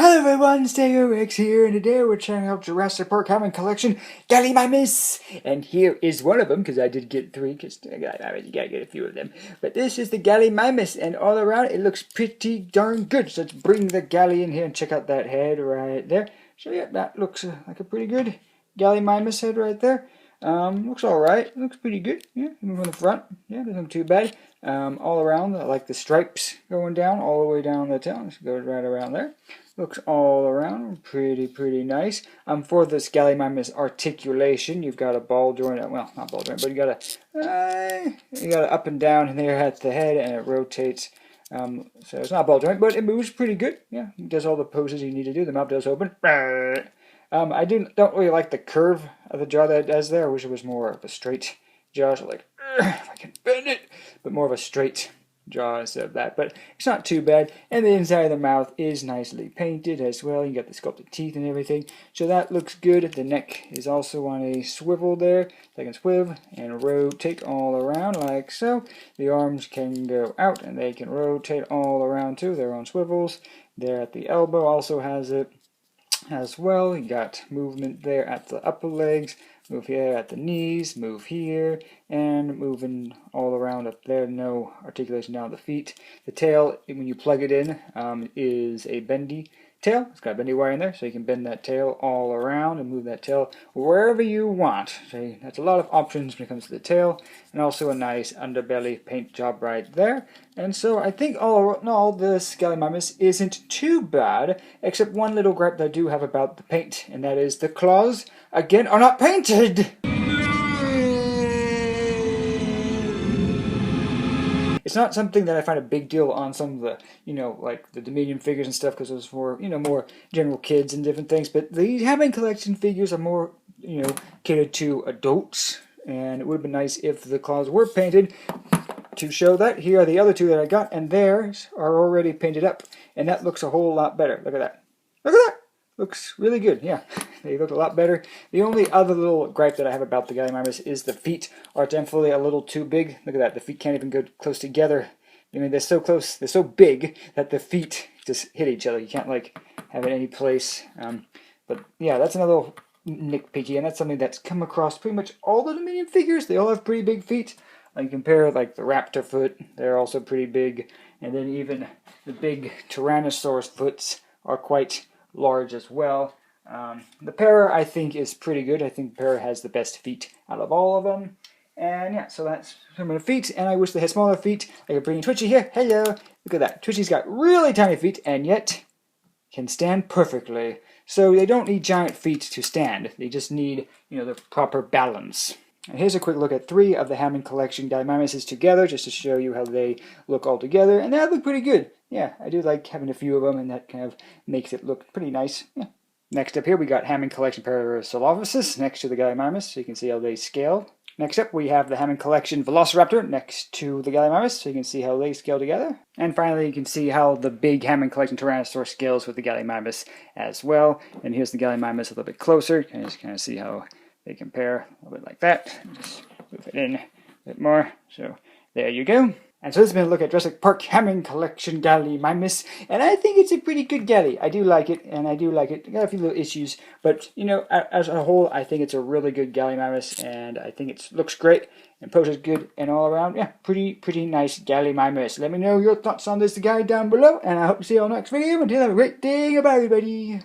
Hello everyone, Stegorex here, and today we're checking out Jurassic Park Hammond Collection, Gallimimus! And here is one of them, because I did get three, because you gotta get a few of them. But this is the Gallimimus, and all around it looks pretty darn good. So let's bring the Gally in here and check out that head right there. So yeah, that looks like a pretty good Gallimimus head right there. Looks alright, looks pretty good, yeah, move on the front, yeah, doesn't look too bad. All around, I like the stripes going down, all the way down the tail, just goes right around there. Looks all around pretty nice. For this Gallimimus articulation, you've got a ball joint, well, not ball joint, but you got a up and down there at the head, and it rotates. So it's not a ball joint, but it moves pretty good, yeah, it does all the poses you need to do, the mouth does open. I don't really like the curve of the jaw that it does there. I wish it was more of a straight jaw, so like, if I can bend it, but more of a straight jaw instead of that. But it's not too bad, and the inside of the mouth is nicely painted as well. You got the sculpted teeth and everything, so that looks good. The neck is also on a swivel there, so I can swivel and rotate all around like so. The arms can go out, and they can rotate all around too. They're on swivels. There at the elbow also has it as well. You got movement there at the upper legs, move here at the knees, move here, and moving all around up there. No articulation down at the feet. The tail, when you plug it in, is a bendy tail. It's got a bendy wire in there, so you can bend that tail all around and move that tail wherever you want. So that's a lot of options when it comes to the tail, and also a nice underbelly paint job right there. And so I think all in all, this Gallimimus isn't too bad, except one little gripe that I do have about the paint, and that is the claws, again, are not painted! It's not something that I find a big deal on some of the, like the Dominion figures and stuff, because it was for, more general kids and different things. But the Hammond collection figures are more, catered to adults, and it would have been nice if the claws were painted to show that. Here are the other two that I got, and theirs are already painted up, and that looks a whole lot better. Look at that. Look at that! Looks really good, yeah. They look a lot better. The only other little gripe that I have about the Gallimimus is the feet are definitely a little too big. Look at that, the feet can't even go close together. I mean, they're so close, they're so big that the feet just hit each other. You can't, like, have it any place. But, yeah, that's another little nitpicky, and that's something that's come across pretty much all the Dominion figures. They all have pretty big feet. Like, compare, like, the Raptor foot, they're also pretty big. And then even the big Tyrannosaurus foots are quite large as well. The Para, I think, is pretty good. I think Para has the best feet out of all of them. And yeah, so that's some of the feet. And I wish they had smaller feet. I could bring Twitchy here. Hello. Look at that. Twitchy's got really tiny feet, and yet can stand perfectly. So they don't need giant feet to stand. They just need, the proper balance. And here's a quick look at 3 of the Hammond Collection Gallimimuses together, just to show you how they look all together. And they look pretty good. Yeah, I do like having a few of them, and that kind of makes it look pretty nice. Yeah. Next up here, we got Hammond Collection Parasaurolophus next to the Gallimimus, so you can see how they scale. Next up, we have the Hammond Collection Velociraptor next to the Gallimimus, so you can see how they scale together. And finally, you can see how the big Hammond Collection Tyrannosaurus scales with the Gallimimus as well. And here's the Gallimimus a little bit closer. You can just kind of see how they compare a little bit like that. Just move it in a bit more. So there you go. And so this has been a look at Jurassic Park Hammond Collection Gallimimus, and I think it's a pretty good Gally. I do like it, and I do like it. I got a few little issues, but, as a whole, I think it's a really good Gallimimus, and I think it looks great, and poses good, and all around, yeah, pretty nice Gallimimus. Let me know your thoughts on this guy down below, and I hope to see you all next video. Until then, have a great day. Goodbye, everybody.